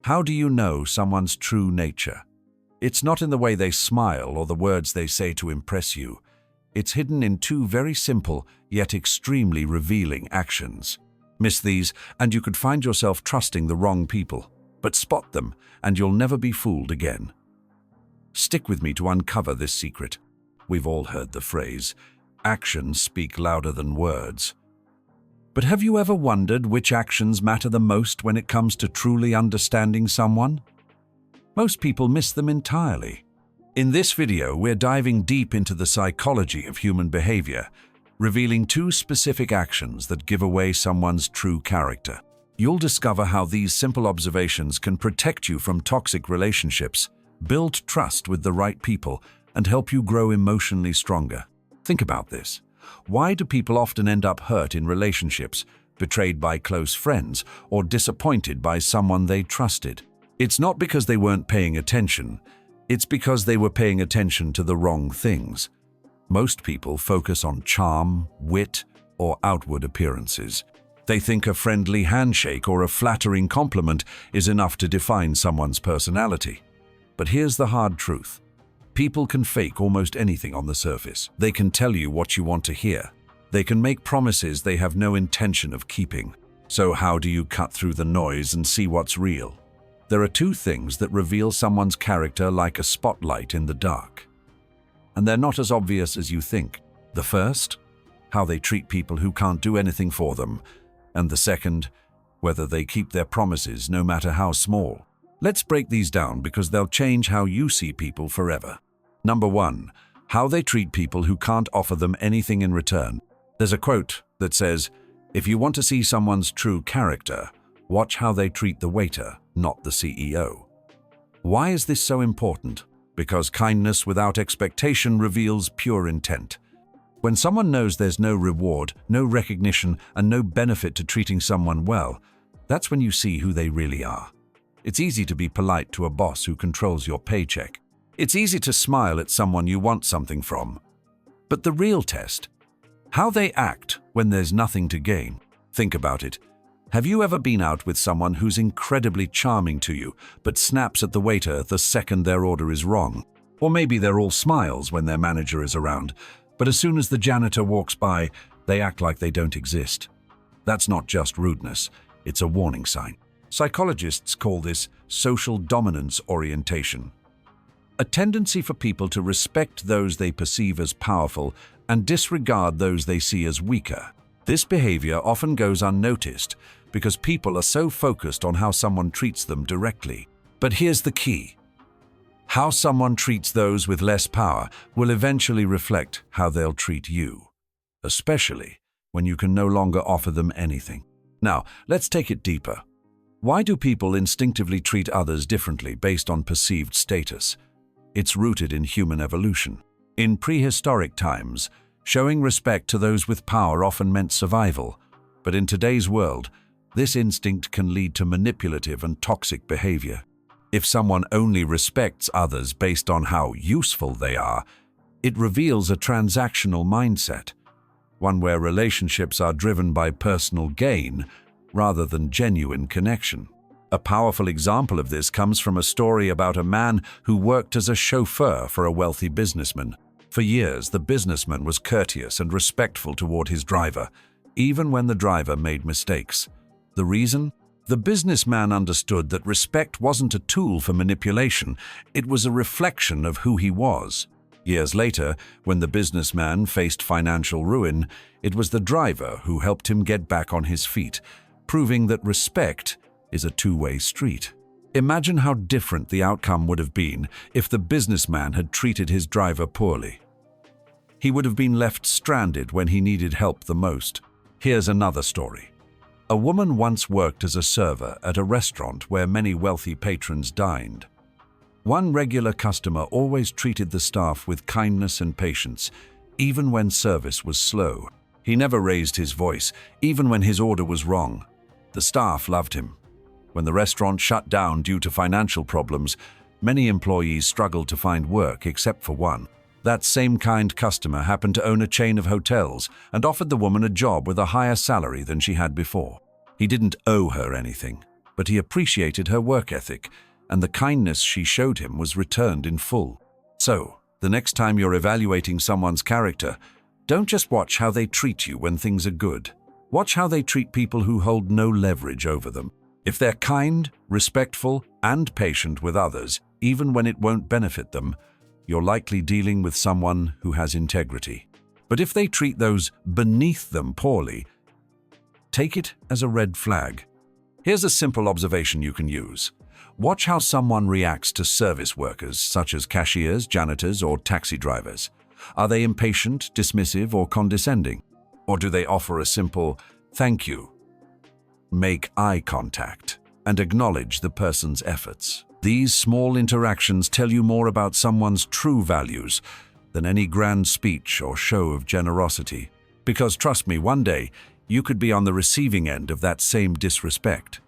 How do you know someone's true nature? It's not in the way they smile or the words they say to impress you. It's hidden in two very simple, yet extremely revealing actions. Miss these, and you could find yourself trusting the wrong people. But spot them, and you'll never be fooled again. Stick with me to uncover this secret. We've all heard the phrase, actions speak louder than words. But have you ever wondered which actions matter the most when it comes to truly understanding someone? Most people miss them entirely. In this video, we're diving deep into the psychology of human behavior, revealing two specific actions that give away someone's true character. You'll discover how these simple observations can protect you from toxic relationships, build trust with the right people, and help you grow emotionally stronger. Think about this. Why do people often end up hurt in relationships, betrayed by close friends, or disappointed by someone they trusted? It's not because they weren't paying attention. It's because they were paying attention to the wrong things. Most people focus on charm, wit, or outward appearances. They think a friendly handshake or a flattering compliment is enough to define someone's personality. But here's the hard truth. People can fake almost anything on the surface. They can tell you what you want to hear. They can make promises they have no intention of keeping. So how do you cut through the noise and see what's real? There are two things that reveal someone's character like a spotlight in the dark. And they're not as obvious as you think. The first, how they treat people who can't do anything for them. And the second, whether they keep their promises no matter how small. Let's break these down because they'll change how you see people forever. Number one, how they treat people who can't offer them anything in return. There's a quote that says, "If you want to see someone's true character, watch how they treat the waiter, not the CEO." Why is this so important? Because kindness without expectation reveals pure intent. When someone knows there's no reward, no recognition, and no benefit to treating someone well, that's when you see who they really are. It's easy to be polite to a boss who controls your paycheck. It's easy to smile at someone you want something from. But the real test, how they act when there's nothing to gain. Think about it. Have you ever been out with someone who's incredibly charming to you, but snaps at the waiter the second their order is wrong? Or maybe they're all smiles when their manager is around, but as soon as the janitor walks by, they act like they don't exist. That's not just rudeness, it's a warning sign. Psychologists call this social dominance orientation. A tendency for people to respect those they perceive as powerful and disregard those they see as weaker. This behavior often goes unnoticed because people are so focused on how someone treats them directly. But here's the key. How someone treats those with less power will eventually reflect how they'll treat you, especially when you can no longer offer them anything. Now, let's take it deeper. Why do people instinctively treat others differently based on perceived status? It's rooted in human evolution. In prehistoric times, showing respect to those with power often meant survival, but in today's world, this instinct can lead to manipulative and toxic behavior. If someone only respects others based on how useful they are, it reveals a transactional mindset, one where relationships are driven by personal gain rather than genuine connection. A powerful example of this comes from a story about a man who worked as a chauffeur for a wealthy businessman. For years, the businessman was courteous and respectful toward his driver, even when the driver made mistakes. The reason? The businessman understood that respect wasn't a tool for manipulation, it was a reflection of who he was. Years later, when the businessman faced financial ruin, it was the driver who helped him get back on his feet, proving that respect is a two-way street. Imagine how different the outcome would have been if the businessman had treated his driver poorly. He would have been left stranded when he needed help the most. Here's another story. A woman once worked as a server at a restaurant where many wealthy patrons dined. One regular customer always treated the staff with kindness and patience, even when service was slow. He never raised his voice, even when his order was wrong. The staff loved him. When the restaurant shut down due to financial problems, many employees struggled to find work except for one. That same kind customer happened to own a chain of hotels and offered the woman a job with a higher salary than she had before. He didn't owe her anything, but he appreciated her work ethic, and the kindness she showed him was returned in full. So, the next time you're evaluating someone's character, don't just watch how they treat you when things are good. Watch how they treat people who hold no leverage over them. If they're kind, respectful, and patient with others, even when it won't benefit them, you're likely dealing with someone who has integrity. But if they treat those beneath them poorly, take it as a red flag. Here's a simple observation you can use. Watch how someone reacts to service workers, such as cashiers, janitors, or taxi drivers. Are they impatient, dismissive, or condescending? Or do they offer a simple, "Thank you"? Make eye contact and acknowledge the person's efforts. These small interactions tell you more about someone's true values than any grand speech or show of generosity. Because trust me, one day, you could be on the receiving end of that same disrespect.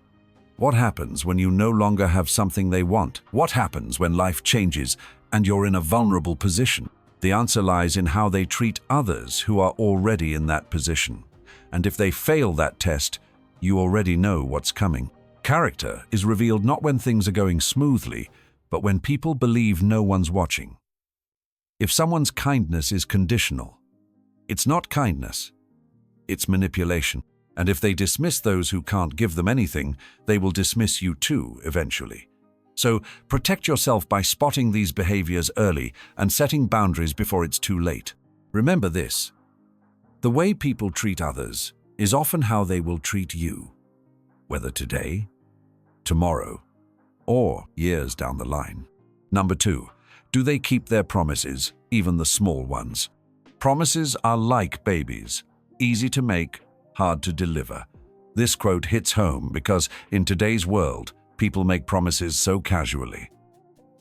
What happens when you no longer have something they want? What happens when life changes and you're in a vulnerable position? The answer lies in how they treat others who are already in that position. And if they fail that test, you already know what's coming. Character is revealed not when things are going smoothly, but when people believe no one's watching. If someone's kindness is conditional, it's not kindness, it's manipulation. And if they dismiss those who can't give them anything, they will dismiss you too eventually. So protect yourself by spotting these behaviors early and setting boundaries before it's too late. Remember this: the way people treat others is often how they will treat you, whether today, tomorrow, or years down the line. Number 2, do they keep their promises, even the small ones? Promises are like babies, easy to make, hard to deliver. This quote hits home because in today's world, people make promises so casually.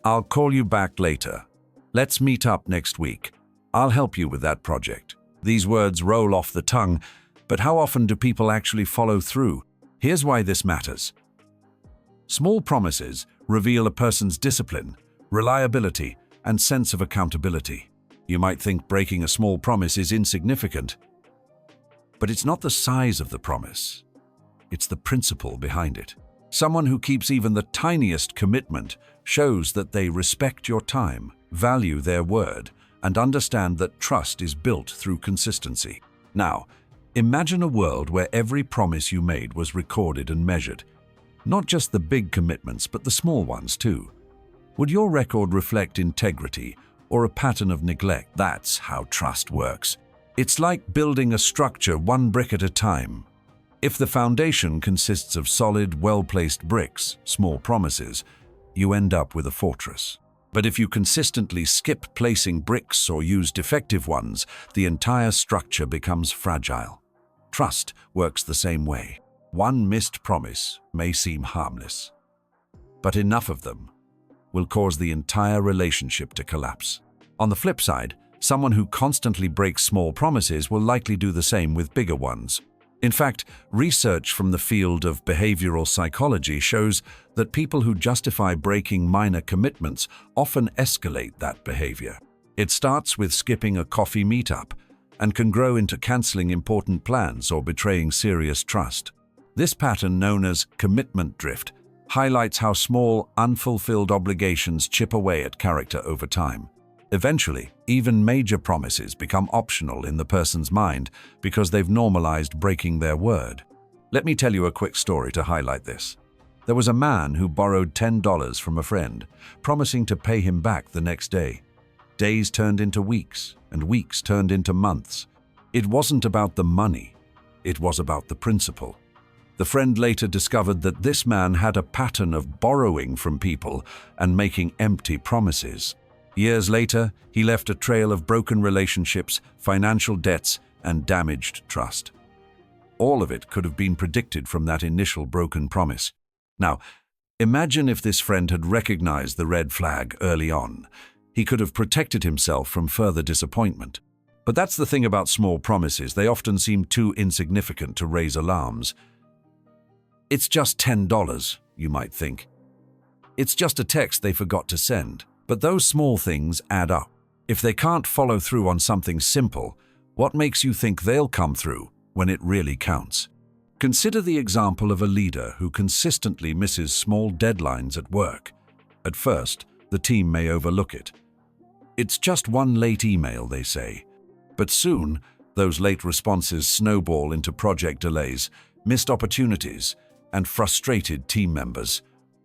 "I'll call you back later. Let's meet up next week. I'll help you with that project." These words roll off the tongue, but how often do people actually follow through? Here's why this matters. Small promises reveal a person's discipline, reliability, and sense of accountability. You might think breaking a small promise is insignificant, but it's not the size of the promise. It's the principle behind it. Someone who keeps even the tiniest commitment shows that they respect your time, value their word, and understand that trust is built through consistency. Now, imagine a world where every promise you made was recorded and measured. Not just the big commitments, but the small ones too. Would your record reflect integrity or a pattern of neglect? That's how trust works. It's like building a structure one brick at a time. If the foundation consists of solid, well-placed bricks, small promises, you end up with a fortress. But if you consistently skip placing bricks or use defective ones, the entire structure becomes fragile. Trust works the same way. One missed promise may seem harmless, but enough of them will cause the entire relationship to collapse. On the flip side, someone who constantly breaks small promises will likely do the same with bigger ones. In fact, research from the field of behavioral psychology shows that people who justify breaking minor commitments often escalate that behavior. It starts with skipping a coffee meetup and can grow into canceling important plans or betraying serious trust. This pattern, known as commitment drift, highlights how small, unfulfilled obligations chip away at character over time. Eventually, even major promises become optional in the person's mind because they've normalized breaking their word. Let me tell you a quick story to highlight this. There was a man who borrowed $10 from a friend, promising to pay him back the next day. Days turned into weeks, and weeks turned into months. It wasn't about the money, it was about the principle. The friend later discovered that this man had a pattern of borrowing from people and making empty promises. Years later, he left a trail of broken relationships, financial debts, and damaged trust. All of it could have been predicted from that initial broken promise. Now, imagine if this friend had recognized the red flag early on. He could have protected himself from further disappointment. But that's the thing about small promises. They often seem too insignificant to raise alarms. It's just $10, you might think. It's just a text they forgot to send. But those small things add up. If they can't follow through on something simple, what makes you think they'll come through when it really counts? Consider the example of a leader who consistently misses small deadlines at work. At first, the team may overlook it. It's just one late email, they say. But soon, those late responses snowball into project delays, missed opportunities, and frustrated team members.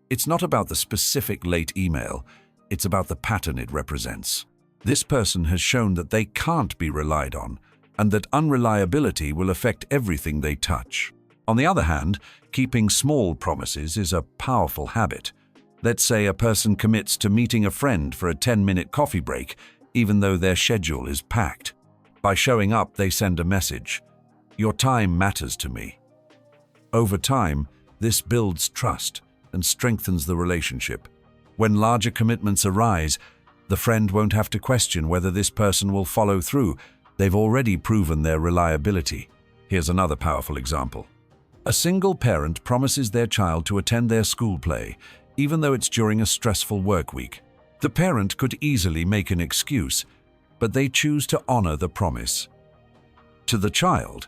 It's not about the specific late email, it's about the pattern it represents. This person has shown that they can't be relied on, and that unreliability will affect everything they touch. On the other hand, keeping small promises is a powerful habit. Let's say a person commits to meeting a friend for a 10-minute coffee break, even though their schedule is packed. By showing up, they send a message. Your time matters to me. Over time, this builds trust and strengthens the relationship. When larger commitments arise, the friend won't have to question whether this person will follow through. They've already proven their reliability. Here's another powerful example. A single parent promises their child to attend their school play, even though it's during a stressful work week. The parent could easily make an excuse, but they choose to honor the promise. To the child,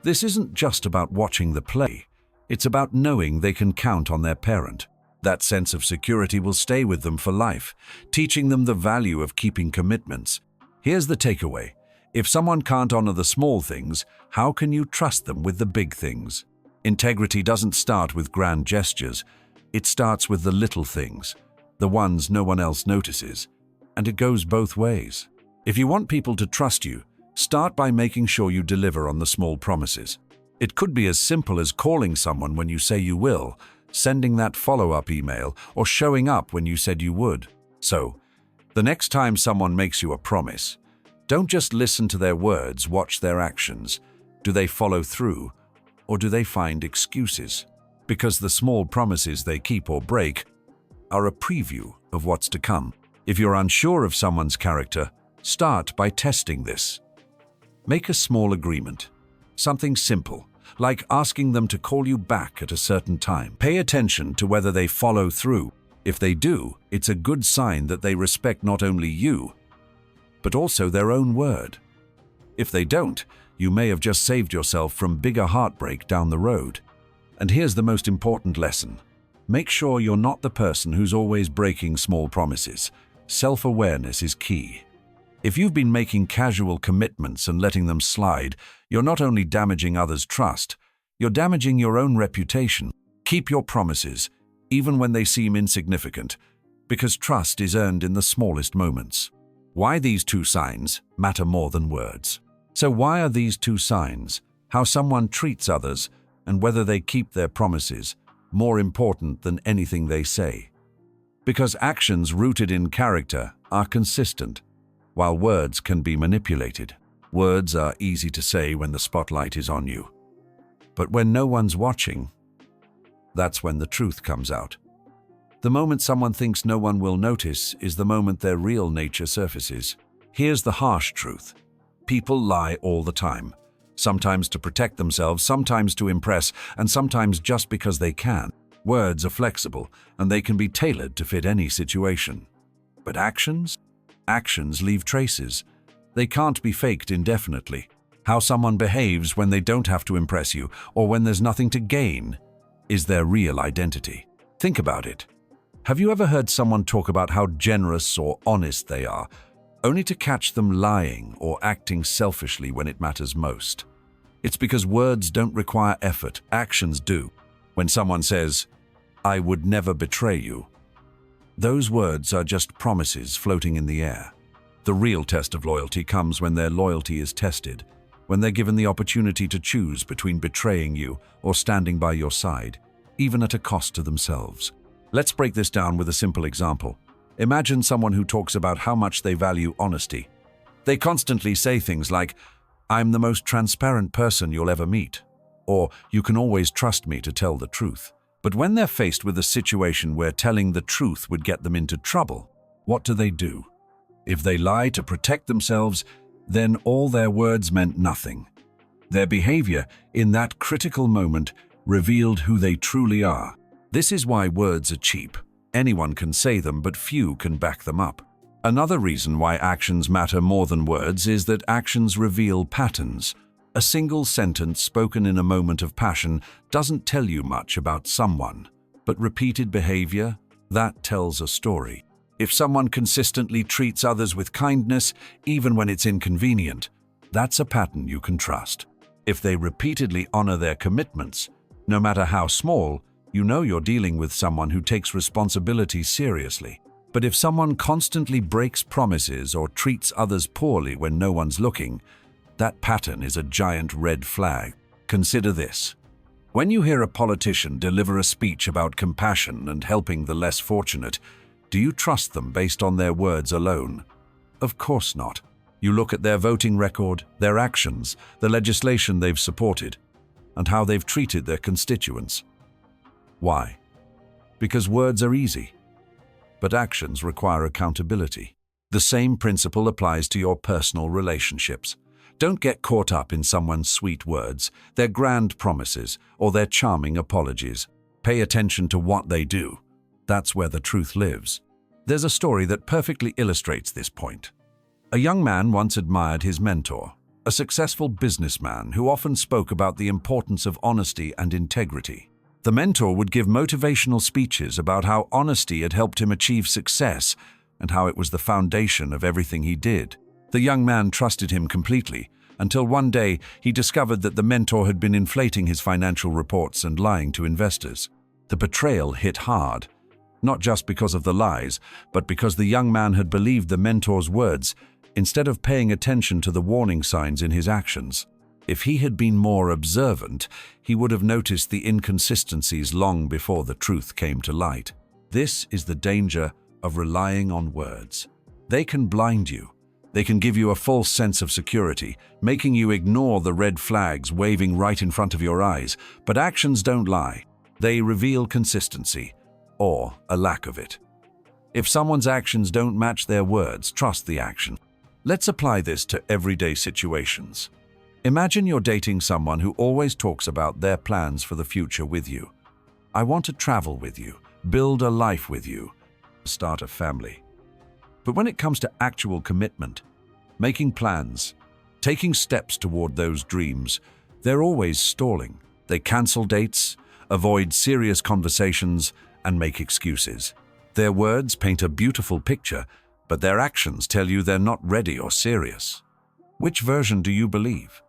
this isn't just about watching the play. It's about knowing they can count on their parent. That sense of security will stay with them for life, teaching them the value of keeping commitments. Here's the takeaway. If someone can't honor the small things, how can you trust them with the big things? Integrity doesn't start with grand gestures. It starts with the little things, the ones no one else notices. And it goes both ways. If you want people to trust you, start by making sure you deliver on the small promises. It could be as simple as calling someone when you say you will, sending that follow-up email, or showing up when you said you would. So, the next time someone makes you a promise, don't just listen to their words, watch their actions. Do they follow through, or do they find excuses? Because the small promises they keep or break are a preview of what's to come. If you're unsure of someone's character, start by testing this. Make a small agreement, something simple, like asking them to call you back at a certain time. Pay attention to whether they follow through. If they do, it's a good sign that they respect not only you, but also their own word. If they don't, you may have just saved yourself from bigger heartbreak down the road. And here's the most important lesson. Make sure you're not the person who's always breaking small promises. Self-awareness is key. If you've been making casual commitments and letting them slide, you're not only damaging others' trust, you're damaging your own reputation. Keep your promises, even when they seem insignificant, because trust is earned in the smallest moments. Why these two signs matter more than words. So why are these two signs, how someone treats others and whether they keep their promises, more important than anything they say? Because actions rooted in character are consistent, while words can be manipulated. Words are easy to say when the spotlight is on you. But when no one's watching, that's when the truth comes out. The moment someone thinks no one will notice is the moment their real nature surfaces. Here's the harsh truth. People lie all the time, sometimes to protect themselves, sometimes to impress, and sometimes just because they can. Words are flexible, and they can be tailored to fit any situation. But actions? Actions leave traces. They can't be faked indefinitely. How someone behaves when they don't have to impress you, or when there's nothing to gain, is their real identity. Think about it. Have you ever heard someone talk about how generous or honest they are, only to catch them lying or acting selfishly when it matters most? It's because words don't require effort, actions do. When someone says, "I would never betray you," those words are just promises floating in the air. The real test of loyalty comes when their loyalty is tested, when they're given the opportunity to choose between betraying you or standing by your side, even at a cost to themselves. Let's break this down with a simple example. Imagine someone who talks about how much they value honesty. They constantly say things like, "I'm the most transparent person you'll ever meet," or "You can always trust me to tell the truth." But when they're faced with a situation where telling the truth would get them into trouble, what do? If they lie to protect themselves, then all their words meant nothing. Their behavior in that critical moment revealed who they truly are. This is why words are cheap. Anyone can say them, but few can back them up. Another reason why actions matter more than words is that actions reveal patterns. A single sentence spoken in a moment of passion doesn't tell you much about someone, but repeated behavior, that tells a story. If someone consistently treats others with kindness, even when it's inconvenient, that's a pattern you can trust. If they repeatedly honor their commitments, no matter how small, you know you're dealing with someone who takes responsibility seriously. But if someone constantly breaks promises or treats others poorly when no one's looking, that pattern is a giant red flag. Consider this. When you hear a politician deliver a speech about compassion and helping the less fortunate, do you trust them based on their words alone? Of course not. You look at their voting record, their actions, the legislation they've supported, and how they've treated their constituents. Why? Because words are easy, but actions require accountability. The same principle applies to your personal relationships. Don't get caught up in someone's sweet words, their grand promises, or their charming apologies. Pay attention to what they do. That's where the truth lives. There's a story that perfectly illustrates this point. A young man once admired his mentor, a successful businessman who often spoke about the importance of honesty and integrity. The mentor would give motivational speeches about how honesty had helped him achieve success and how it was the foundation of everything he did. The young man trusted him completely, until one day he discovered that the mentor had been inflating his financial reports and lying to investors. The betrayal hit hard, not just because of the lies, but because the young man had believed the mentor's words instead of paying attention to the warning signs in his actions. If he had been more observant, he would have noticed the inconsistencies long before the truth came to light. This is the danger of relying on words. They can blind you. They can give you a false sense of security, making you ignore the red flags waving right in front of your eyes. But actions don't lie. They reveal consistency, or a lack of it. If someone's actions don't match their words, trust the action. Let's apply this to everyday situations. Imagine you're dating someone who always talks about their plans for the future with you. I want to travel with you, build a life with you, start a family. But when it comes to actual commitment, making plans, taking steps toward those dreams, they're always stalling. They cancel dates, avoid serious conversations, and make excuses. Their words paint a beautiful picture, but their actions tell you they're not ready or serious. Which version do you believe?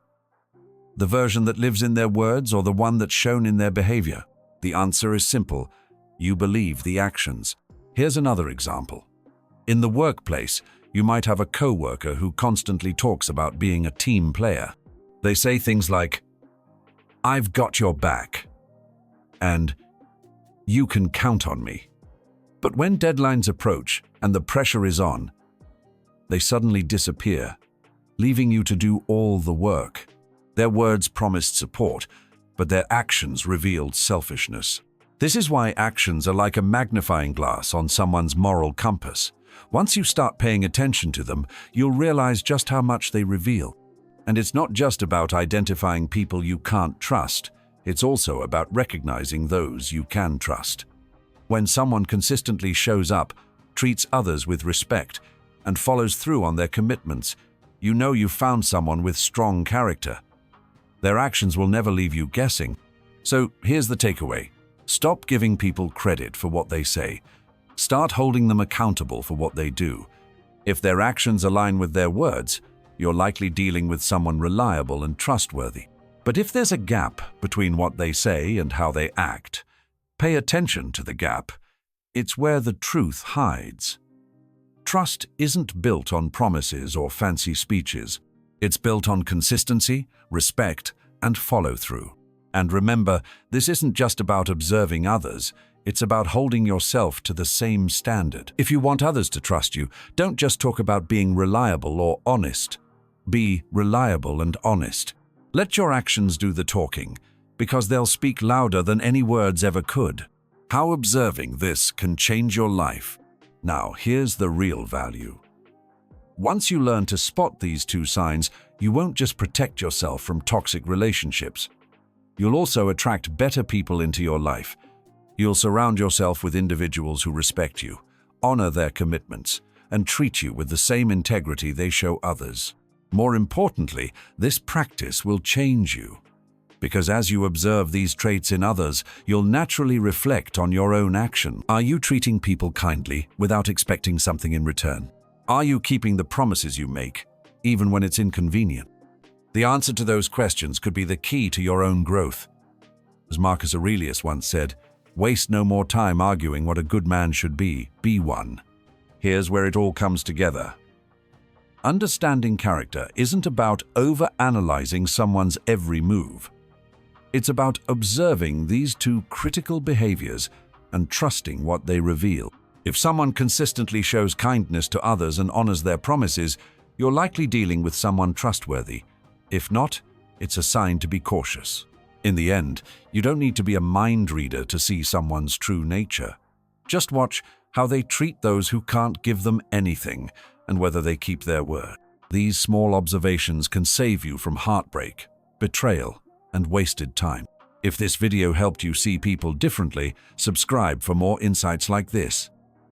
The version that lives in their words or the one that's shown in their behavior? The answer is simple. You believe the actions. Here's another example. In the workplace, you might have a coworker who constantly talks about being a team player. They say things like, "I've got your back," and "You can count on me." But when deadlines approach and the pressure is on, they suddenly disappear, leaving you to do all the work. Their words promised support, but their actions revealed selfishness. This is why actions are like a magnifying glass on someone's moral compass. Once you start paying attention to them, you'll realize just how much they reveal. And it's not just about identifying people you can't trust. It's also about recognizing those you can trust. When someone consistently shows up, treats others with respect, and follows through on their commitments, you know you've found someone with strong character. Their actions will never leave you guessing. So here's the takeaway. Stop giving people credit for what they say. Start holding them accountable for what they do. If their actions align with their words, you're likely dealing with someone reliable and trustworthy. But if there's a gap between what they say and how they act, pay attention to the gap. It's where the truth hides. Trust isn't built on promises or fancy speeches. It's built on consistency, respect, and follow-through. And remember, this isn't just about observing others. It's about holding yourself to the same standard. If you want others to trust you, don't just talk about being reliable or honest. Be reliable and honest. Let your actions do the talking, because they'll speak louder than any words ever could. How observing this can change your life. Now, here's the real value. Once you learn to spot these two signs, you won't just protect yourself from toxic relationships. You'll also attract better people into your life. You'll surround yourself with individuals who respect you, honor their commitments, and treat you with the same integrity they show others. More importantly, this practice will change you. Because as you observe these traits in others, you'll naturally reflect on your own action. Are you treating people kindly without expecting something in return? Are you keeping the promises you make, even when it's inconvenient? The answer to those questions could be the key to your own growth. As Marcus Aurelius once said, "Waste no more time arguing what a good man should be one." Here's where it all comes together. Understanding character isn't about over-analyzing someone's every move. It's about observing these two critical behaviors and trusting what they reveal. If someone consistently shows kindness to others and honors their promises, you're likely dealing with someone trustworthy. If not, it's a sign to be cautious. In the end, you don't need to be a mind reader to see someone's true nature. Just watch how they treat those who can't give them anything and whether they keep their word. These small observations can save you from heartbreak, betrayal, and wasted time. If this video helped you see people differently, subscribe for more insights like this.